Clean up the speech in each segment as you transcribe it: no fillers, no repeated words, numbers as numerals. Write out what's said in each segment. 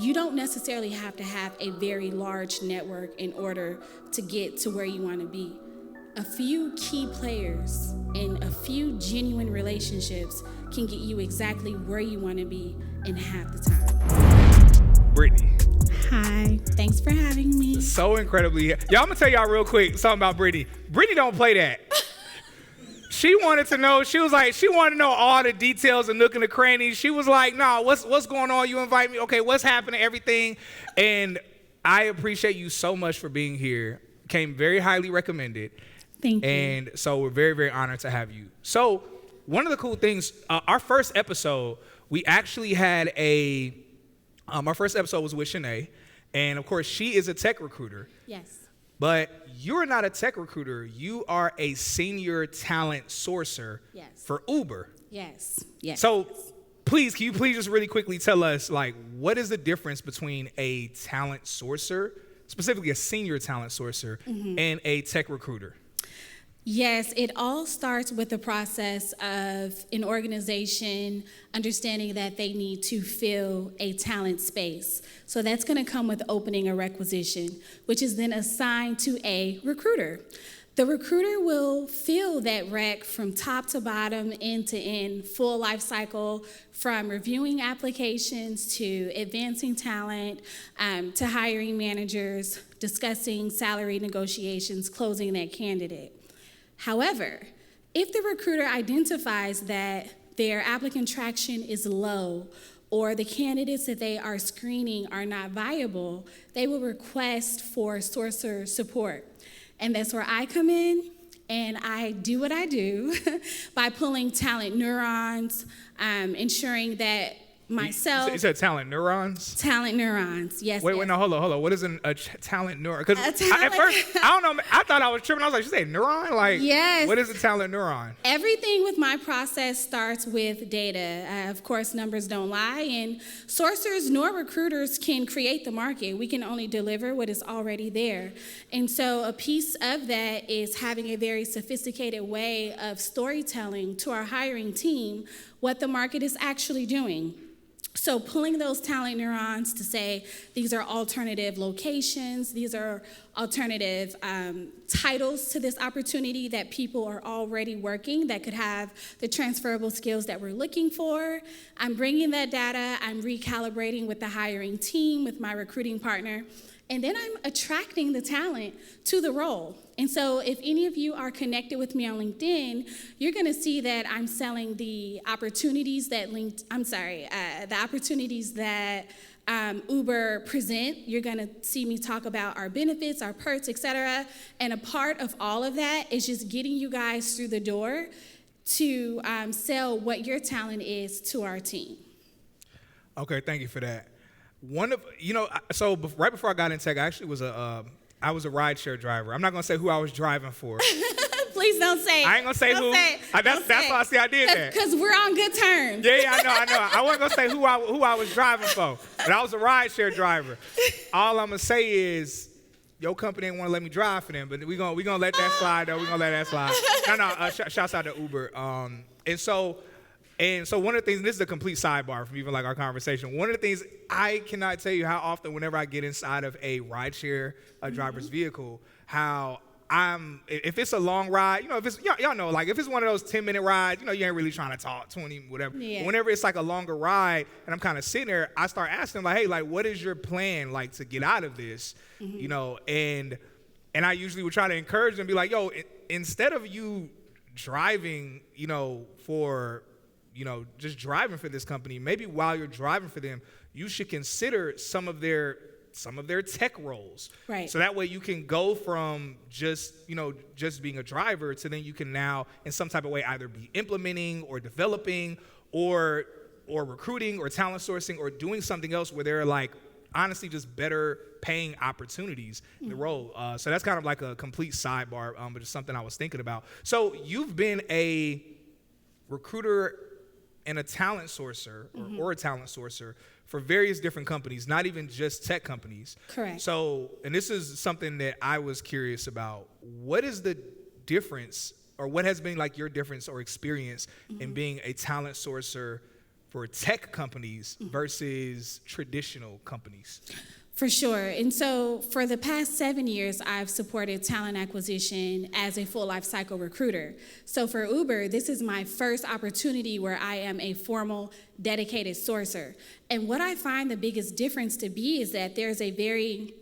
you don't necessarily have to have a very large network in order to get to where you want to be. A few key players and a few genuine relationships can get you exactly where you want to be in half the time. Brittany. Hi, thanks for having me. So incredibly. Y'all, I'm gonna tell y'all real quick something about Brittany. Brittany don't play that. She wanted to know, she wanted to know all the details and nook and the crannies. She was like, nah, what's going on? You invite me. Okay, what's happening, everything. And I appreciate you so much for being here. Came very highly recommended. Thank you. And so we're very, very honored to have you. So one of the cool things, our first episode, we actually had our first episode was with Shanae. And of course, she is a tech recruiter. Yes. But you're not a tech recruiter. You are a senior talent sourcer for Uber. Yes. So can you please just really quickly tell us, like, what is the difference between a talent sourcer, specifically a senior talent sourcer, and a tech recruiter? Yes, it all starts with the process of an organization understanding that they need to fill a talent space. So that's going to come with opening a requisition, which is then assigned to a recruiter. The recruiter will fill that rec from top to bottom, end to end, full life cycle, from reviewing applications to advancing talent, to hiring managers, discussing salary negotiations, closing that candidate. However, if the recruiter identifies that their applicant traction is low or the candidates that they are screening are not viable, they will request for sourcer support. And that's where I come in, and I do what I do by pulling talent neurons, ensuring that myself. You said talent neurons? Talent neurons, yes. Wait, no, hold on. What is a talent neuron? Because at first, I don't know, I thought I was tripping. I was like, you say neuron? Like, yes. What is a talent neuron? Everything with my process starts with data. Of course, numbers don't lie, and sourcers nor recruiters can create the market. We can only deliver what is already there. And so a piece of that is having a very sophisticated way of storytelling to our hiring team what the market is actually doing. So pulling those talent neurons to say these are alternative locations, these are alternative titles to this opportunity that people are already working that could have the transferable skills that we're looking for. I'm bringing that data, I'm recalibrating with the hiring team, with my recruiting partner, and then I'm attracting the talent to the role. And so if any of you are connected with me on LinkedIn, you're gonna see that I'm selling the opportunities that Uber present. You're gonna see me talk about our benefits, our perks, et cetera. And a part of all of that is just getting you guys through the door to sell what your talent is to our team. Okay, thank you for that. Right before I got in tech, I actually was a rideshare driver. I'm not gonna say who I was driving for. Please don't say. I ain't gonna say who. That's why I did that. Because we're on good terms. Yeah, I know. I wasn't gonna say who I was driving for, but I was a rideshare driver. All I'm gonna say is, your company didn't want to let me drive for them, but we gonna let that slide though. We gonna let that slide. Shouts out to Uber. And so one of the things, and this is a complete sidebar from even like our conversation, one of the things I cannot tell you how often whenever I get inside of a rideshare, a driver's vehicle, how if it's a long ride, if it's, y'all know, like if it's one of those 10-minute rides, you ain't really trying to talk, 20, whatever. Yeah. Whenever it's like a longer ride and I'm kind of sitting there, I start asking them like, hey, like, what is your plan like to get out of this? And I usually would try to encourage them, be like, yo, instead of you driving, just driving for this company, maybe while you're driving for them, you should consider some of their tech roles. Right. So that way you can go from just being a driver to then you can now in some type of way either be implementing or developing or recruiting or talent sourcing or doing something else where they're like honestly just better paying opportunities in the role. So that's kind of like a complete sidebar, but just something I was thinking about. So you've been a recruiter and a talent sourcer or a talent sourcer for various different companies, not even just tech companies. Correct. So, and this is something that I was curious about. What is the difference, or what has been like your difference or experience in being a talent sourcer for tech companies versus traditional companies? For sure. And so for the past 7 years, I've supported talent acquisition as a full life cycle recruiter. So for Uber, this is my first opportunity where I am a formal, dedicated sourcer. And what I find the biggest difference to be is that there's a very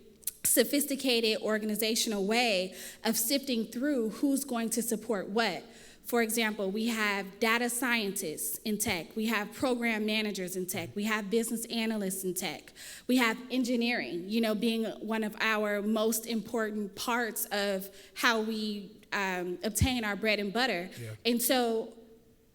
sophisticated organizational way of sifting through who's going to support what. For example, we have data scientists in tech, we have program managers in tech, we have business analysts in tech, we have engineering, being one of our most important parts of how we obtain our bread and butter. Yeah. And so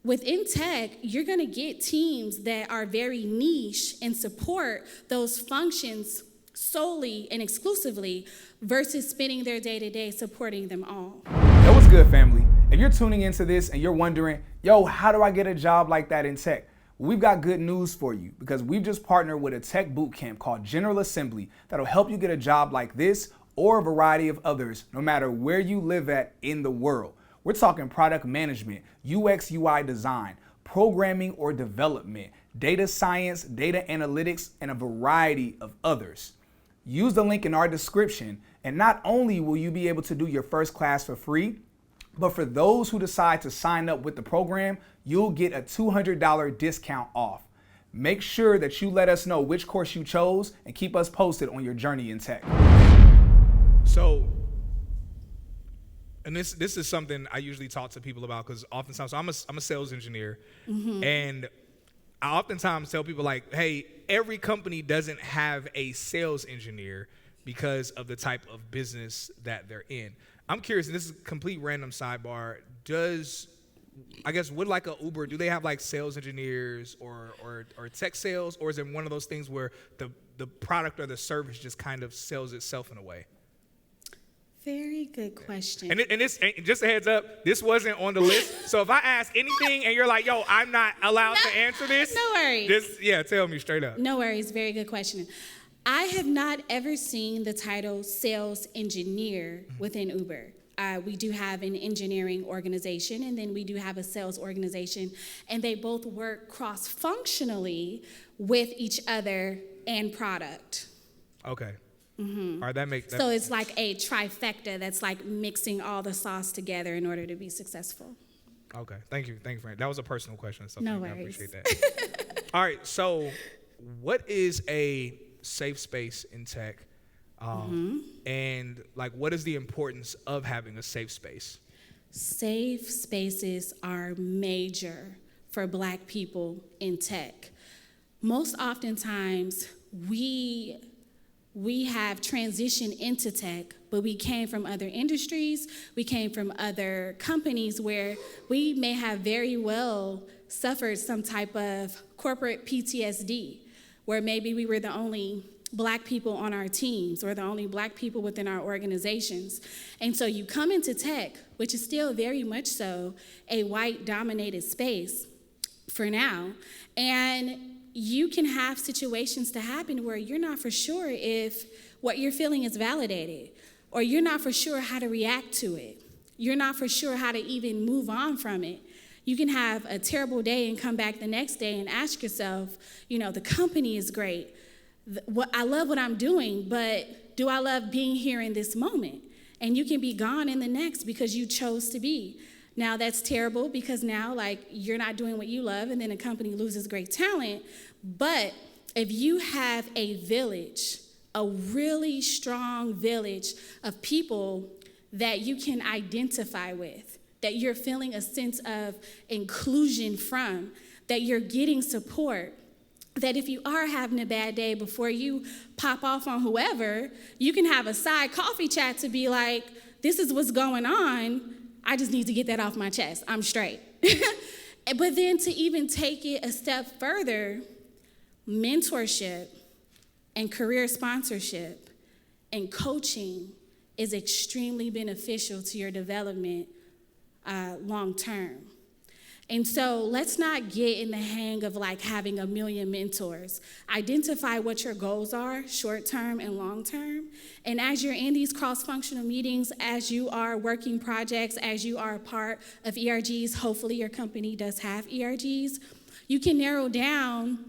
within tech, you're gonna get teams that are very niche and support those functions solely and exclusively versus spending their day-to-day supporting them all. That was good, family. If you're tuning into this and you're wondering, yo, how do I get a job like that in tech? Well, we've got good news for you because we've just partnered with a tech boot camp called General Assembly that'll help you get a job like this or a variety of others, no matter where you live at in the world. We're talking product management, UX, UI design, programming or development, data science, data analytics, and a variety of others. Use the link in our description, and not only will you be able to do your first class for free, but for those who decide to sign up with the program, you'll get a $200 discount off. Make sure that you let us know which course you chose and keep us posted on your journey in tech. So, and this is something I usually talk to people about because oftentimes, so I'm a sales engineer, and I oftentimes tell people like, hey, every company doesn't have a sales engineer because of the type of business that they're in. I'm curious, and this is a complete random sidebar, would like a Uber, do they have like sales engineers or tech sales, or is it one of those things where the product or the service just kind of sells itself in a way? Very good question. And this, just a heads up, this wasn't on the list. So if I ask anything and you're like, yo, I'm not allowed to answer this. No worries. Tell me straight up. No worries. Very good question. I have not ever seen the title sales engineer within Uber. We do have an engineering organization, and then we do have a sales organization, and they both work cross-functionally with each other and product. Okay. All right, that makes sense. So it's like a trifecta that's like mixing all the sauce together in order to be successful. Okay, thank you, Frank. That was a personal question. So no worries. I appreciate that. All right, so what is a safe space in tech? And like, what is the importance of having a safe space? Safe spaces are major for Black people in tech. Most oftentimes, we have transitioned into tech, but we came from other industries, we came from other companies where we may have very well suffered some type of corporate PTSD, where maybe we were the only Black people on our teams or the only Black people within our organizations. And so you come into tech, which is still very much so a white-dominated space for now, and you can have situations to happen where you're not for sure if what you're feeling is validated, or you're not for sure how to react to it. You're not for sure how to even move on from it. You can have a terrible day and come back the next day and ask yourself, the company is great. I love what I'm doing, but do I love being here in this moment? And you can be gone in the next because you chose to be. Now that's terrible because now you're not doing what you love, and then a company loses great talent. But if you have a village, a really strong village of people that you can identify with, that you're feeling a sense of inclusion from, that you're getting support, that if you are having a bad day, before you pop off on whoever, you can have a side coffee chat to be like, this is what's going on. I just need to get that off my chest. I'm straight. But then to even take it a step further, mentorship and career sponsorship and coaching is extremely beneficial to your development long term. And so let's not get in the hang of having a million mentors. Identify what your goals are, short term and long term. And as you're in these cross-functional meetings, as you are working projects, as you are a part of ERGs, hopefully your company does have ERGs, You can narrow down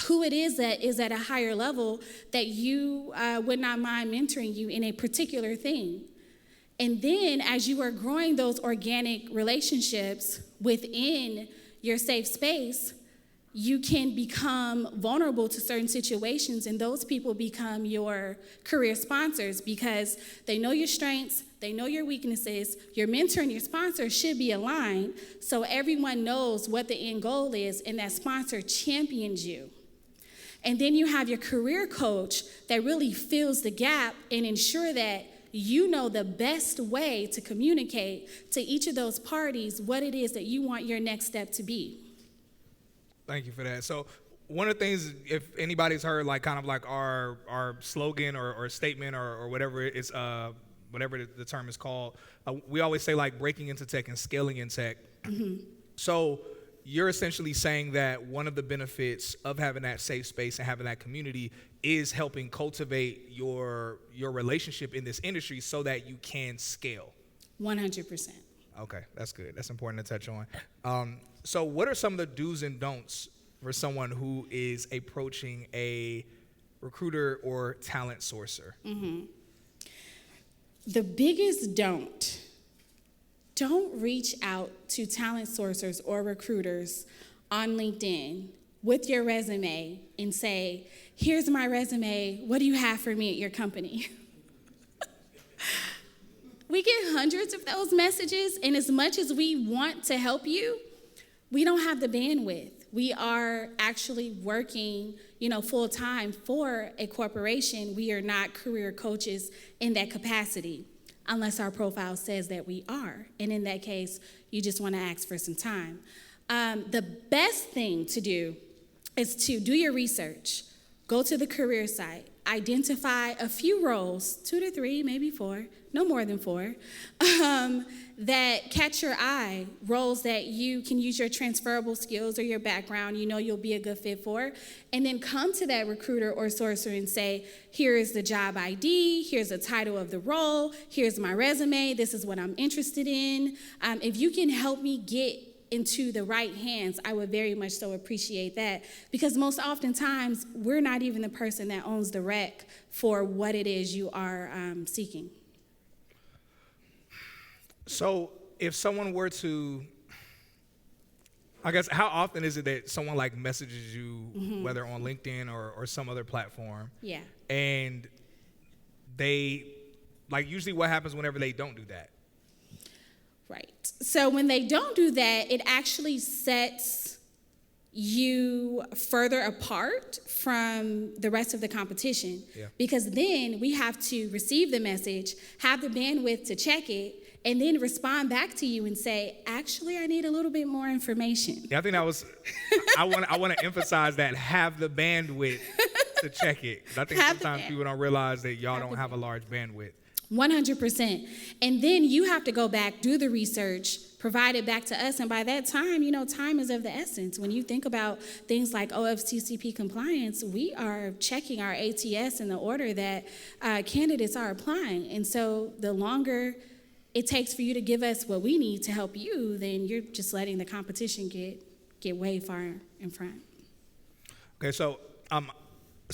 who it is that is at a higher level that you would not mind mentoring you in a particular thing. And then as you are growing those organic relationships within your safe space, you can become vulnerable to certain situations, and those people become your career sponsors because they know your strengths, they know your weaknesses. Your mentor and your sponsor should be aligned so everyone knows what the end goal is, and that sponsor champions you. And then you have your career coach that really fills the gap and ensure that you know the best way to communicate to each of those parties what it is that you want your next step to be. Thank you for that. So one of the things, if anybody's heard like kind of like our slogan or statement or whatever it's whatever the term is called, we always say like breaking into tech and scaling in tech. Mm-hmm. So you're essentially saying that one of the benefits of having that safe space and having that community is helping cultivate your relationship in this industry so that you can scale. 100%. Okay, that's good. That's important to touch on. So what are some of the do's and don'ts for someone who is approaching a recruiter or talent sourcer? Mm-hmm. The biggest don't reach out to talent sourcers or recruiters on LinkedIn with your resume and say, here's my resume, what do you have for me at your company? We get hundreds of those messages, and as much as we want to help you, we don't have the bandwidth. We are actually working, full time for a corporation. We are not career coaches in that capacity, unless our profile says that we are. And in that case, you just want to ask for some time. The best thing to do is to do your research. Go to the career site. Identify a few roles, 2 to 3, maybe 4, no more than 4, that catch your eye, roles that you can use your transferable skills or your background, you'll be a good fit for, and then come to that recruiter or sourcer and say, here is the job ID, here's the title of the role, here's my resume, this is what I'm interested in. If you can help me get into the right hands, I would very much so appreciate that, because most oftentimes we're not even the person that owns the rec for what it is you are seeking. So if someone were to, I guess, how often is it that someone like messages you, mm-hmm. whether on LinkedIn or some other platform? Yeah. And they, usually what happens whenever they don't do that? Right. So when they don't do that, it actually sets you further apart from the rest of the competition. Yeah. Because then we have to receive the message, have the bandwidth to check it, and then respond back to you and say, actually, I need a little bit more information. Yeah, I think that was, I want to emphasize that, have the bandwidth to check it. I think sometimes people don't realize that y'all don't have a large bandwidth. 100%. And then you have to go back, do the research, provide it back to us. And by that time, time is of the essence. When you think about things like OFCCP compliance, we are checking our ATS in the order that candidates are applying. And so the longer it takes for you to give us what we need to help you, then you're just letting the competition get way far in front. Okay, so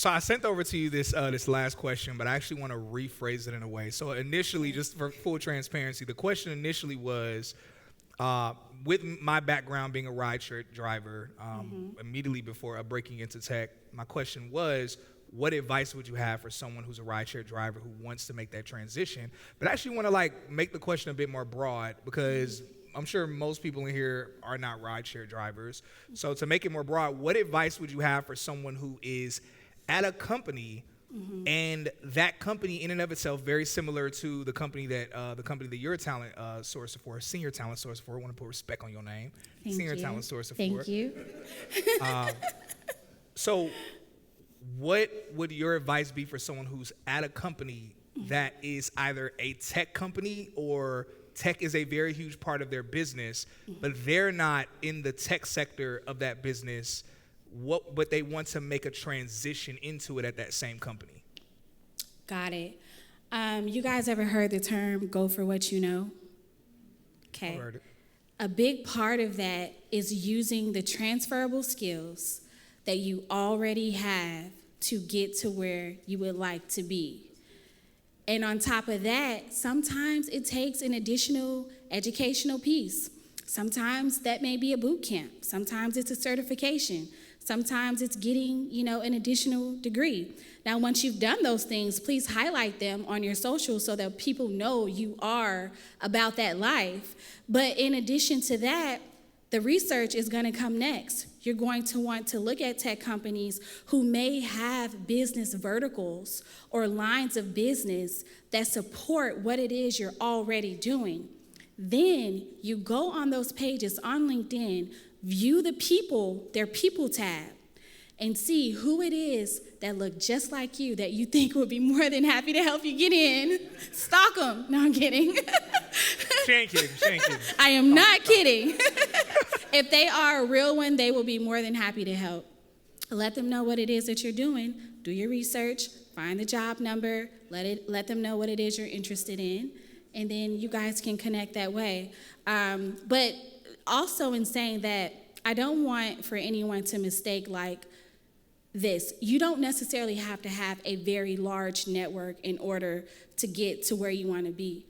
I sent over to you this last question, but I actually want to rephrase it in a way. So initially, just for full transparency, the question initially was, with my background being a rideshare driver, mm-hmm. immediately before breaking into tech, my question was, what advice would you have for someone who's a rideshare driver who wants to make that transition? But I actually want to make the question a bit more broad, because I'm sure most people in here are not rideshare drivers. So to make it more broad, what advice would you have for someone who is at a company, mm-hmm. and that company in and of itself very similar to the company that you're a talent sourcer for, senior talent sourcer for? I want to put respect on your name. Thank senior you. Talent sourcer for. Thank you. So what would your advice be for someone who's at a company that is either a tech company or tech is a very huge part of their business, but they're not in the tech sector of that business, but they want to make a transition into it at that same company? Got it. You guys ever heard the term "go for what you know"? Okay. I heard it. A big part of that is using the transferable skills that you already have to get to where you would like to be. And on top of that, sometimes it takes an additional educational piece. Sometimes that may be a boot camp. Sometimes it's a certification. Sometimes it's getting, an additional degree. Now, once you've done those things, please highlight them on your social so that people know you are about that life. But in addition to that, the research is going to come next. You're going to want to look at tech companies who may have business verticals or lines of business that support what it is you're already doing. Then you go on those pages on LinkedIn, view the people, their people tab, and see who it is that look just like you that you think would be more than happy to help you get in. Stalk them. No, I'm kidding. She ain't kidding. I am not kidding. If they are a real one, they will be more than happy to help. Let them know what it is that you're doing. Do your research. Find the job number. Let them know what it is you're interested in. And then you guys can connect that way. But also in saying that, I don't want for anyone to mistake like this. You don't necessarily have to have a very large network in order to get to where you want to be.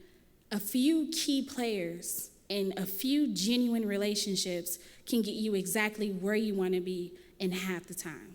A few key players and a few genuine relationships can get you exactly where you want to be in half the time.